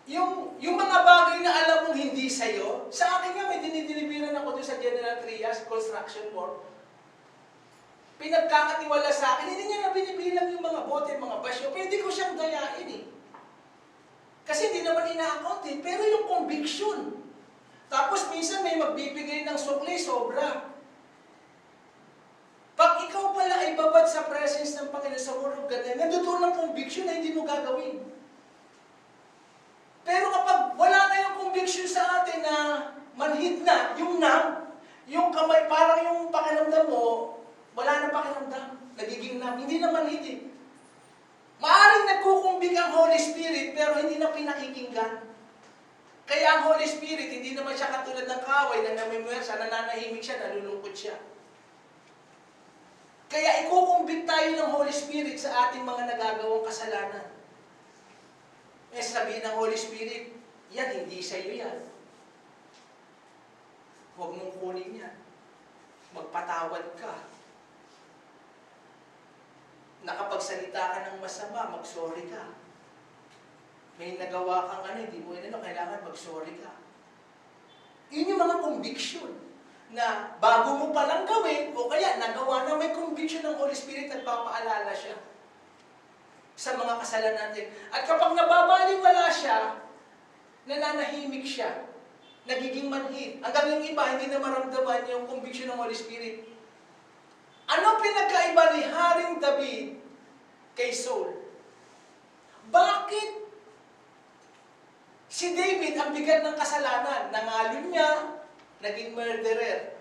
Yung mga bagay na alam mong hindi sa'yo, sa akin nga may dinidilibiran ako doon sa General Trias, construction work. Pinagkakatiwala sa akin, hindi niya na binibilang yung mga bote, mga basyo, pwede ko siyang gayain eh. Kasi hindi naman ina-account eh, pero yung conviction. Tapos minsan may magbibigay ng sukli, sobra. Pag ikaw pala ay babad sa presence ng Panginoon sa Word of God, nandoon ng conviction na hindi mo gagawin. Pero kapag wala na yung conviction sa atin na manhid na, yung kamay, parang yung pakiramdam mo, wala na pakiramdam, nagiging numb, hindi na manhid eh. Maaring nagkukumbig ang Holy Spirit, pero hindi na pinakikinggan. Kaya ang Holy Spirit, hindi naman siya katulad ng kaway na namimwersa, nananahimik siya, nalulungkot siya. Kaya ikukumbig tayo ng Holy Spirit sa ating mga nagagawang kasalanan. Eh sabihin ng Holy Spirit, yan, hindi sa iyo yan. Huwag mong kunin yan. Magpatawad ka. Nakapagsalita ka ng masama, mag-sorry ka. May nagawa kang hindi mo kailangan mag-sorry ka. Yun yung mga conviction na bago mo palang gawin, o kaya nagawa na may conviction ng Holy Spirit at papaalala siya sa mga kasalanan natin. At kapag nababaliwala siya, nananahimik siya, nagiging manhid. Hanggang yung iba, hindi na maramdaman yung conviction ng Holy Spirit. Ano pinagkaiba ni Haring David kay Saul? Bakit si David ang bigat ng kasalanan? Nangalon niya, naging murderer.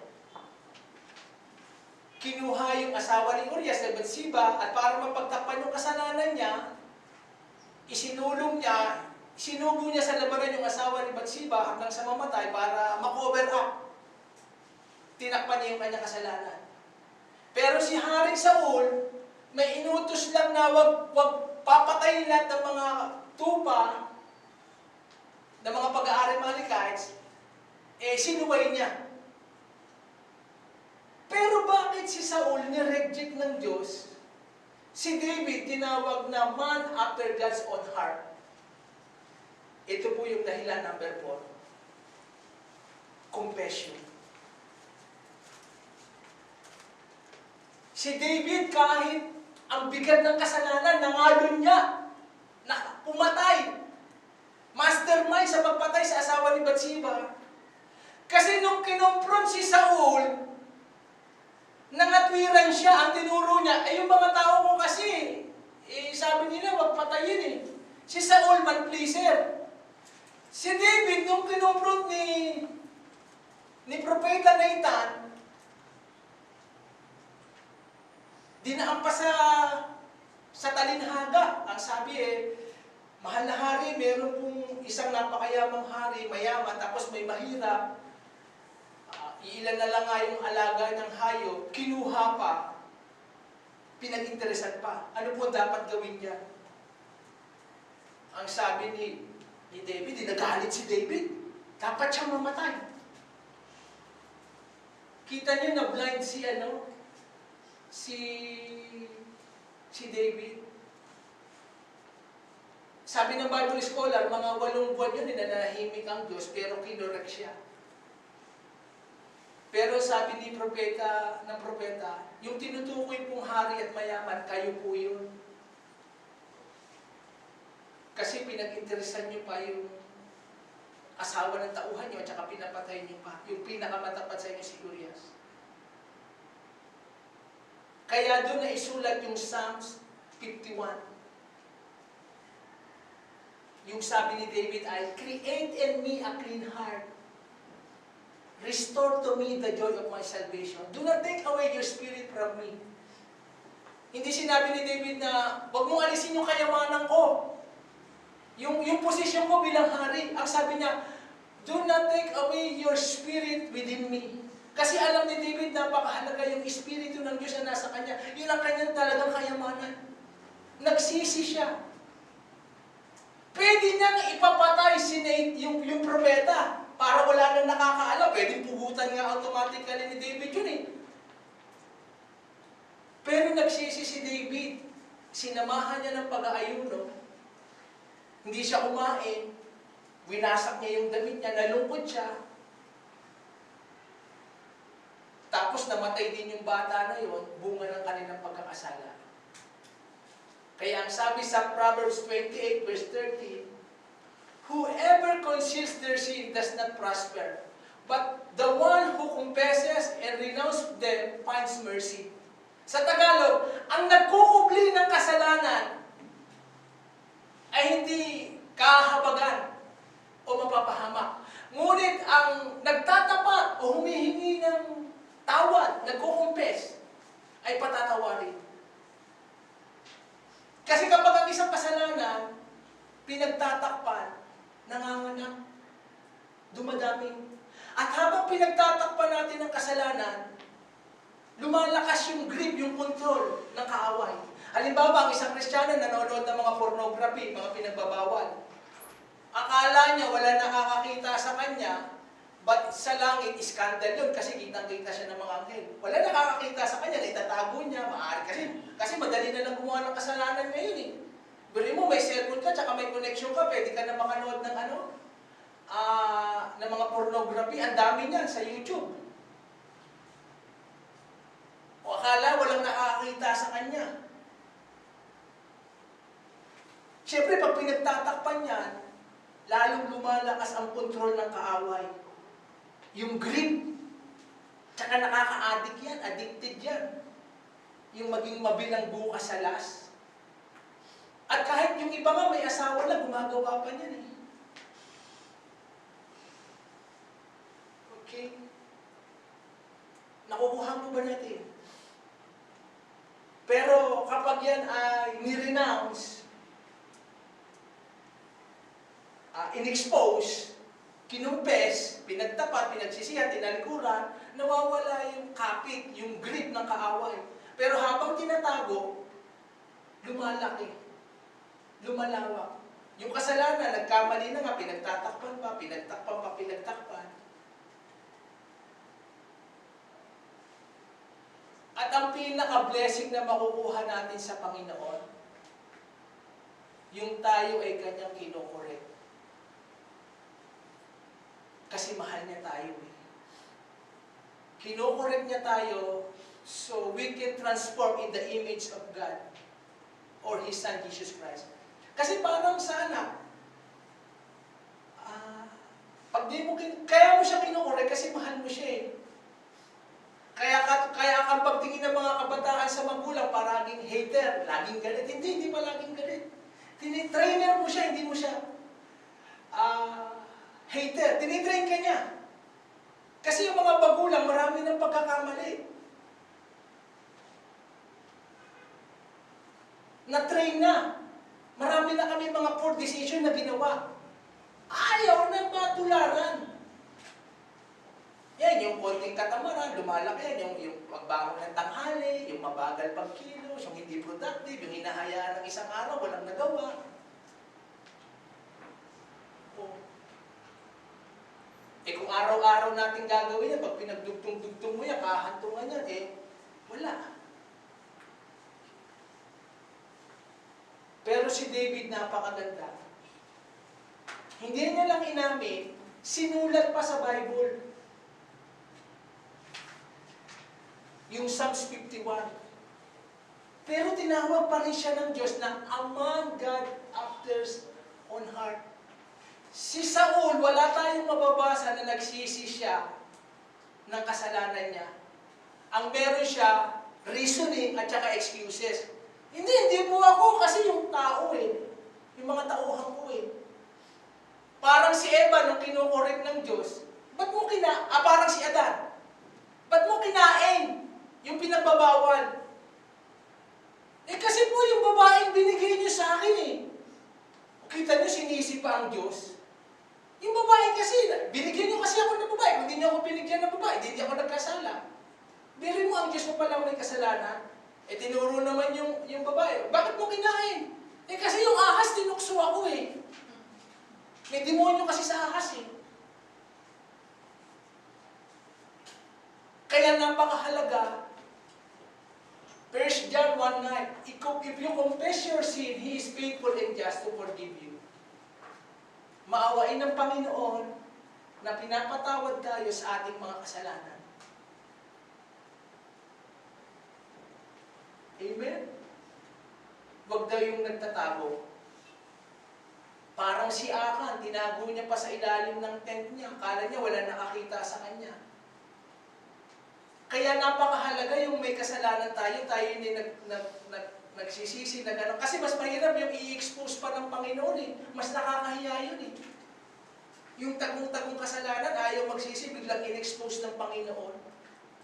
Kinuha yung asawa ni Urias na Bathsheba at para mapagtakpan yung kasalanan niya, isinubo niya sa labanan yung asawa ni Bathsheba hanggang sa mamatay para ma-cover up. Tinakpan niya yung kanyang kasalanan. Pero si Haring Saul, may inutos lang na wag papatayin lahat ng mga tupa, ng mga pag-aari Amalekites, sinuway niya. Pero bakit si Saul nireject ng Diyos? Si David tinawag na man after God's own heart. Ito po yung dahilan number 4. Confession. Si David kahit ang bigat ng kasalanan, nangalon niya, pumatay. Mastermind sa pagpatay sa asawa ni Bathsheba. Kasi nung kinompront si Saul, nangatwiran siya, ang tinuro niya, yung mga tao ko kasi, sabi nila, wag patayin eh. Si Saul, man pleaser. Si David, nung kinompront ni Propeta Nathan, dinaan pa sa talinhaga. Ang sabi mahal na hari, meron pong isang napakayamang hari, mayaman, tapos may mahirap. Iilan na lang nga yung alaga ng hayop, kinuha pa, pinag-interesan pa. Ano po dapat gawin niya? Ang sabi ni David, nagalit si David, dapat siyang mamatay. Kita niyo na blind si David. Sabi ng Bible scholar, mga 8 buwan yun, nananahimik ang Diyos, pero kinorek siya. Pero sabi ng propeta, yung tinutukoy pong hari at mayaman, kayo po yun. Kasi pinag-interesan nyo pa yung asawa ng tauhan nyo, at saka pinapatay nyo pa. Yung pinakamatapat sa inyo si Urias. Kaya doon na isulat yung Psalms 51. Yung sabi ni David ay, create in me a clean heart. Restore to me the joy of my salvation. Do not take away your spirit from me. Hindi sinabi ni David na, wag mong alisin yung kayamanan ko. Yung posisyon ko bilang hari. Ang sabi niya, do not take away your spirit within me. Kasi alam ni David, napakahalaga yung espiritu ng Diyos na nasa kanya. Yun ang kanyang talagang kayamanan. Nagsisi siya. Pwede niyang ipapatay yung propeta para wala nang nakakaalam. Pwede pugutan nga automatically ni David yun eh. Pero nagsisi si David. Sinamahan niya ng pag-aayuno. Hindi siya kumain. Winasak niya yung damit niya. Nalungkot siya. Tapos namatay din yung bata na yon, bunga ng kanilang pagkakasala. Kaya ang sabi sa Proverbs 28 verse 30, Whoever conceals their sin does not prosper, but the one who confesses and renounces them finds mercy. Sa Tagalog, ang nagkukubli ng kasalanan ay hindi kahabagan o mapapahamak. Ngunit ang nagtatapat o humihingi ng tawad, nagkukumpes, ay patatawarin. Kasi kapag ang isang kasalanan, pinagtatakpan, nanganganak, dumadami. At habang pinagtatakpan natin ang kasalanan, lumalakas yung grip, yung control ng kaaway. Halimbawa, ang isang Kristiyano nanonood ng mga pornography, mga pinagbabawal. Akala niya wala nakakakita sa kanya, but sa langit, iskandal yun kasi kitang-kita siya ng mga anghel. Wala nakakakita sa kanya, itatago niya, maaari kasi madali na lang gumawa ng kasalanan ngayon eh. Bili mo, may cellphone ka, tsaka may connection ka, pwede ka na makanood ng ng mga pornography, ang dami niyan sa YouTube. O akala walang nakakakita sa kanya. Siyempre, pag pinagtatakpan yan, lalong lumalakas ang kontrol ng kaaway. Yung grip, tsaka nakaka-addict yan, addicted yan. Yung maging mabilanggo ka sa last. At kahit yung iba nga may asawa na, gumagawa pa niyan eh. Okay? Nakukuha mo ba natin? Pero kapag yan ay nirenounce, in-expose, kinumpes, pinagtapat, pinagsisihan, tinalikuran, nawawala yung kapit, yung grip ng kaaway. Pero habang tinatago, lumalaki, lumalawak. Yung kasalanan, nagkamali na nga, pinagtatakpan pa, pinagtakpan pa, pinagtakpan. At ang pinaka-blessing na makukuha natin sa Panginoon, yung tayo ay kanyang kinokorek. Kasi mahal niya tayo eh. Kinokorek niya tayo so we can transform in the image of God or His Son, Jesus Christ. Kasi parang sa anak, kaya mo siya kinokorek kasi mahal mo siya eh. Kaya kang pagtingin ng mga kabataan sa magulang, paraging hater, laging galit. Hindi pa laging galit. Tinitrainer mo siya, hindi mo siya hater. Tinitrain ka niya. Kasi yung mga magulang, marami ng pagkakamali. Na-train na. Marami na kami mga poor decision na ginawa. Ayaw na matularan. Yan, yung konting katamaran, lumalaki yan, yung pagbangon ng tanghali, yung mabagal pagkilos, yung hindi productive, yung hinahayaan ng isang araw, walang nagawa. Oh. Eh kung araw-araw natin gagawin yan, pag pinagdugtong-dugtong mo yan, kahantungan yan, wala. Pero si David, napakaganda. Hindi niya lang inamin, sinulat pa sa Bible. Yung Psalms 51. Pero tinawag pa rin siya ng Diyos na a man God after on heart. Si Saul, wala tayong mababasa na nagsisi siya ng kasalanan niya. Ang meron siya, reasoning at saka excuses. Hindi po ako kasi yung tao eh. Yung mga tauhan ko eh. Parang si Eva nung kinukorek ng Diyos, parang si Adan, ba't mo kinain yung pinagbabawal? Kasi po yung babaeng binigay niyo sa akin eh. Kita niyo, sinisi pa ang Diyos. Yung babae kasi, binigyan niyo kasi ako ng babae. Kung hindi niyo ako binigyan ng babae, hindi ako nagkasala. Biri mo, ang Diyos mo palang may kasalanan. Tinuro naman yung babae. Bakit mo kinain? Kasi yung ahas, tinukso ako eh. May demonyo kasi sa ahas eh. Kaya napakahalaga, 1 John 1:9, if you confess your sin, He is faithful and just to forgive you. Maawain ng Panginoon na pinapatawad tayo sa ating mga kasalanan. Amen? Huwag daw yung nagtatago. Parang si Akan, tinago niya pa sa ilalim ng tent niya. Akala niya wala nakakita sa kanya. Kaya napakahalaga yung may kasalanan tayo hindi nagsisisi na gano'n. Kasi mas mahirap yung i-expose pa ng Panginoon eh. Mas nakakahiya yun eh. Yung tagong-tagong kasalanan, ayaw magsisi, biglang in-expose ng Panginoon.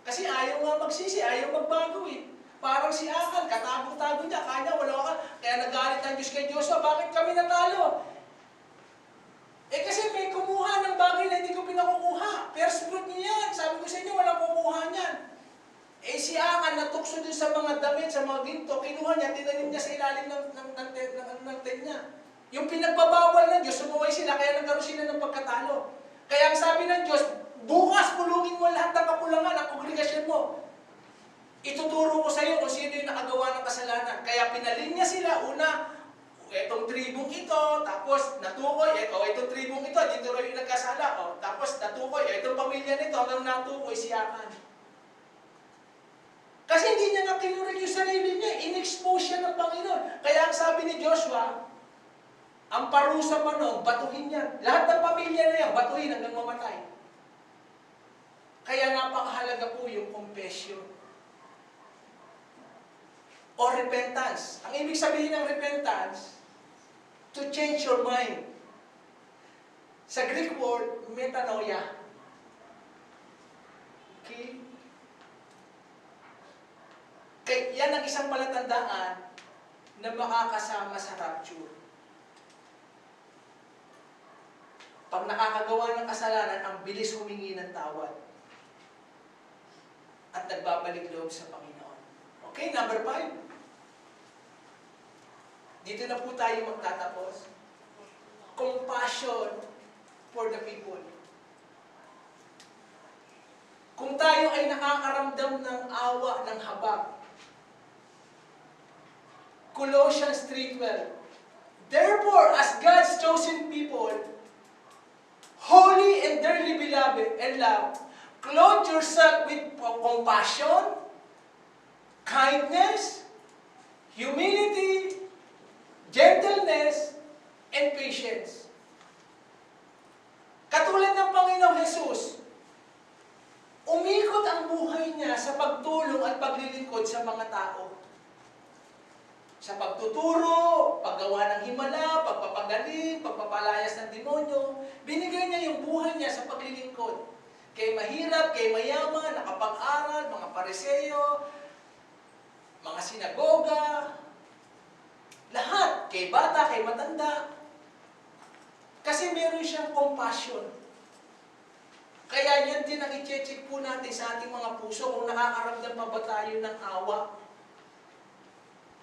Kasi ayaw nga magsisi, ayaw magbago eh. Parang si Akan, katago-tago niya, kanya wala ka. Kaya nagalit ang Diyos kay Joshua, bakit kami natalo? Eh kasi may kumuha ng bagay na hindi ko pinakukuha. First fruit niya yan. Sabi ko sa inyo, walang kukuha niyan. Eh si Akan, natukso din sa mga damit, sa mga ginto, kinuha niya, tinanim niya sa ilalim ng tent niya. Yung pinagbabawal ng Diyos, sumuway sila, kaya nagkaroon sila ng pagkatalo. Kaya ang sabi ng Diyos, bukas pulungin mo lahat ng kapulangan, ang kongregasyon mo. Ituturo ko sa iyo kung sino yung nakagawa ng kasalanan. Kaya pinalinya sila, una, etong tribong ito, tapos natukoy, itong tribong ito, dito rin yung nagkasala, tapos natukoy, itong pamilya nito, hanggang natukoy si Akan. Kasi hindi niya nga kinurek yung sarili niya, in-expose siya ng Panginoon. Kaya ang sabi ni Joshua, ang parusa pa noon, batuhin yan. Lahat ng pamilya na yan, batuhin hanggang mamatay. Kaya napakahalaga po yung confession. O repentance. Ang ibig sabihin ng repentance, to change your mind. Sa Greek word, metanoia. Okay? Kaya yan ang isang palatandaan na makakasama sa rapture. Pag nakakagawa ng kasalanan, ang bilis humingi ng tawad. At nagbabalik loob sa Panginoon. Okay, number 5. Dito na po tayo magtatapos. Compassion for the people. Kung tayo ay nakakaramdam ng awa, ng habag. Colossians 3:12. Therefore, as God's chosen people, holy and dearly beloved and loved, clothe yourself with compassion, kindness, humility, gentleness, and patience. Katulad ng Panginoong Jesus, umikot ang buhay niya sa pagtulong at paglilingkod sa mga tao. Sa pagtuturo, paggawa ng himala, pagpapagaling, pagpapalayas ng demonyo, binigay niya yung buhay niya sa paglilingkod. Kay mahirap, kay mayaman, nakapag-aral, mga pariseyo, mga sinagoga, lahat, kay bata, kay matanda. Kasi meron siyang compassion. Kaya yan din ang i-check po natin sa ating mga puso kung nakakaramdam pa ba tayo ng awa,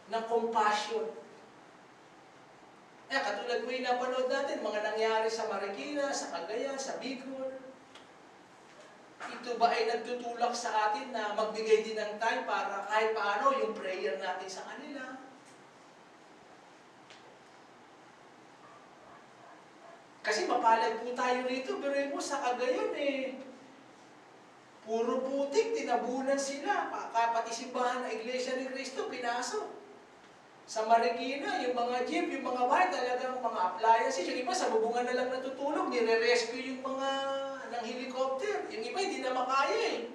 ng compassion. Katulad mo yung napanood natin, mga nangyari sa Marikina, sa Cagayan, sa Bicol. Ito ba ay nagtutulak sa atin na magbigay din ng time para kahit paano yung prayer natin sa kanila? Kasi mapalad po tayo rito, pero mo sa Cagayan puro putik, tinabunan sila. Pati simbahan ng Iglesia ni Cristo, pinasok. Sa Marikina, yung mga jeep, yung mga bahay, talagang mga appliances. Yung iba, sa bubungan na lang natutulog, nire-rescue yung mga ng helicopter. Yung iba, hindi na makaya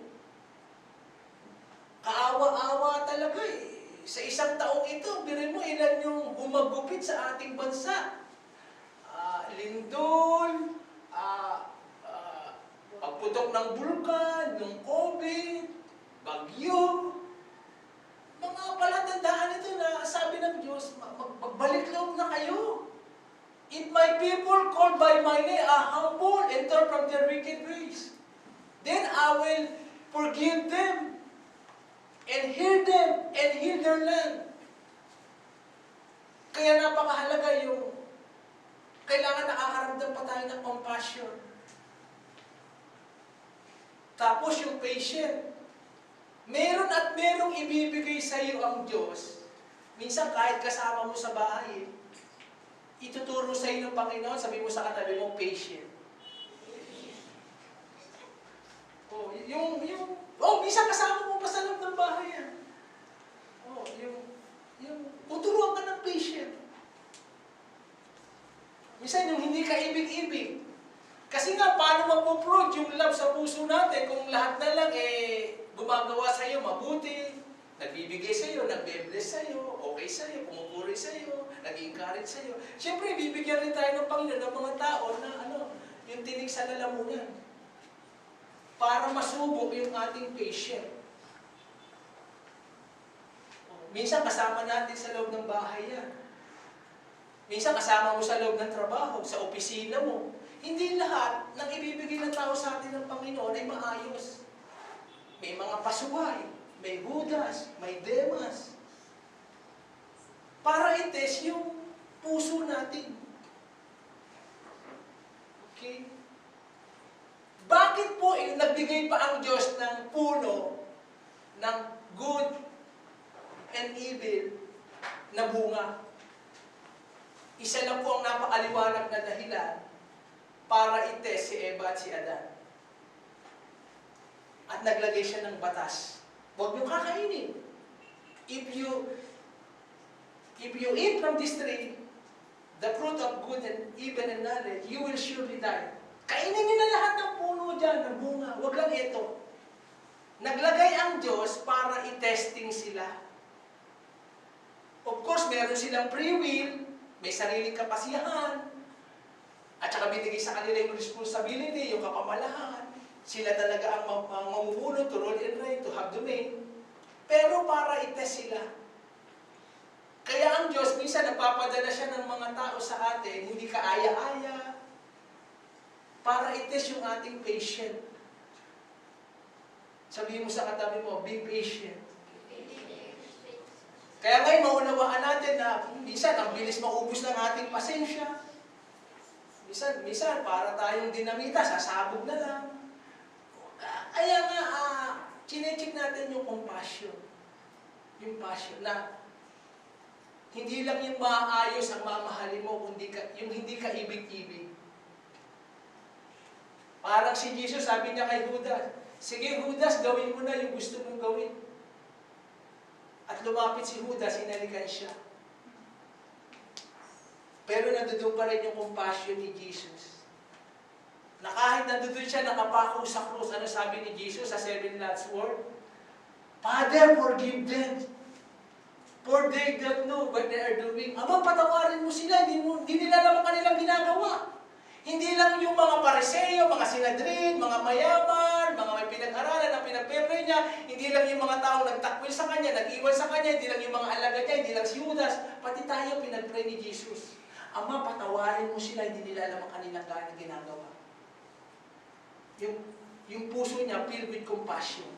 Kaawa-awa talaga Sa isang taong ito, birin mo, ilan yung humagupit sa ating bansa. Lindol, pagputok ng bulkan, ng COVID, bagyo. Mga palatandaan ito na sabi ng Diyos, magbalik loob na kayo. If my people called by my name are humble and turn from their wicked ways, then I will forgive them and heal them and heal their land. Kaya napakahalaga yung kailangan nakakaramdam pa tayo ng compassion. Tapos yung patient. Meron at merong ibibigay sa iyo ang Diyos. Minsan kahit kasama mo sa bahay, ituturo sa iyo ng Panginoon, sabi mo sa katabi mo, patient. Minsan kasama mo pa sa loob ng bahay yan. Tuturuan ka ng patient. pag-ibig. Kasi nga, paano mapoprod yung love sa puso natin kung lahat na lang gumagawa sa'yo mabuti, nagbibigay sa'yo, nagbe-bless sa'yo, okay sa'yo, pumupuri sa'yo, nag-encourage sa'yo. Siyempre, bibigyan rin tayo ng Panginoon ng mga tao na yung tinig sa lalamunan para masubok yung ating patient. Minsan kasama natin sa loob ng bahay yan. Minsan kasama mo sa loob ng trabaho, sa opisina mo. Hindi lahat ng ibibigay ng tao sa atin ng Panginoon ay maayos. May mga pasuway, may Judas, may Demas. Para i-test yung puso natin. Okay? Bakit po nagbigay pa ang Diyos ng puno ng good and evil na bunga? Isa lang po ang napakaliwanag na dahilan para i-test si Eva at si Adan. At naglagay siya ng batas. Huwag niyo kakainin. If you eat from this tree, the fruit of good and evil and knowledge, you will surely die. Kainin niyo na lahat ng puno dyan, ng bunga. Huwag lang ito. Naglagay ang Diyos para i-testing sila. Of course, meron silang free will, may sariling kapasiyahan, at saka binigay sa kanila yung responsibility, yung kapamalahan. Sila talaga ang mamumuno to rule and reign, to have domain. Pero para i-test sila. Kaya ang Diyos, minsan nagpapadala siya ng mga tao sa atin, hindi kaaya-aya, para i-test yung ating patient. Sabihin mo sa katabi mo, be patient. Kaya ngayon, maunawaan natin na minsan, ang bilis maubos ng ating pasensya. Minsan, para tayong dinamita, sasabog na lang. Kaya nga, chinecheck natin yung compassion. Yung passion na hindi lang yung maayos ang mamahalin mo, kundi yung hindi ka ibig-ibig. Parang si Jesus, sabi niya kay Judas, sige Judas, gawin mo na yung gusto mong gawin. At lumapit si Judas, hinalikan siya. Pero nandoon pa rin yung compassion ni Jesus. Na kahit nandoon siya nakapako sa krus, ano sabi ni Jesus sa 7 last word? Father, forgive them. For they don't know what they are doing. Ama, patawarin mo sila. Hindi nila alam ang kanilang ginagawa. Hindi lang yung mga Pariseo, mga Sinadrin, mga mayaman, mga may pinag-aralan na pinag-pepre niya, hindi lang yung mga taong nagtakwil sa kanya, nag-iwan sa kanya, hindi lang yung mga alagad niya, hindi lang si Judas, pati tayo pinag-pray ni Jesus. Ama, patawarin mo sila, hindi nila alam ang kanilang ginagawa. Yung puso niya filled with compassion.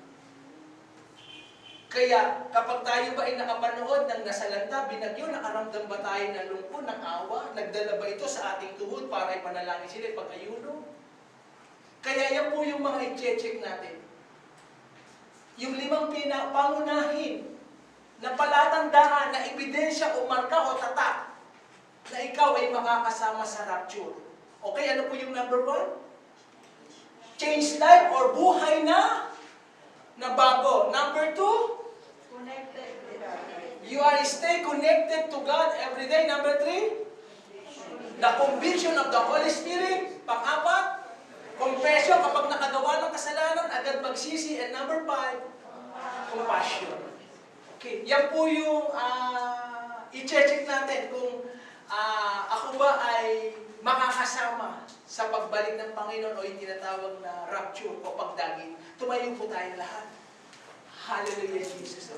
Kaya, kapag tayo ba ay nakapanood ng nasalanta, binagyo, nakaramdam ba tayo ng lungkot, ng awa, nagdala ba ito sa ating tuhod para ipanalangin sila pag-ayuno? Kaya yan po yung mga i-check natin. Yung 5 pangunahin na palatandaan, na ebidensya o marka o tatak na ikaw ay makakasama sa rapture. Okay, ano po yung number 1? Change life or buhay na bago. Number 2, you are stay connected to God every day. Number 3, the conviction of the Holy Spirit. Pang-4, confession kapag nakagawa ng kasalanan, agad magsisi. And number 5, compassion. Okay, yan po yung i-check natin kung ako ba ay makakasama sa pagbalik ng Panginoon o yung tinatawag na rapture o pagdagit. Tumayo po tayo lahat. Hallelujah, Jesus.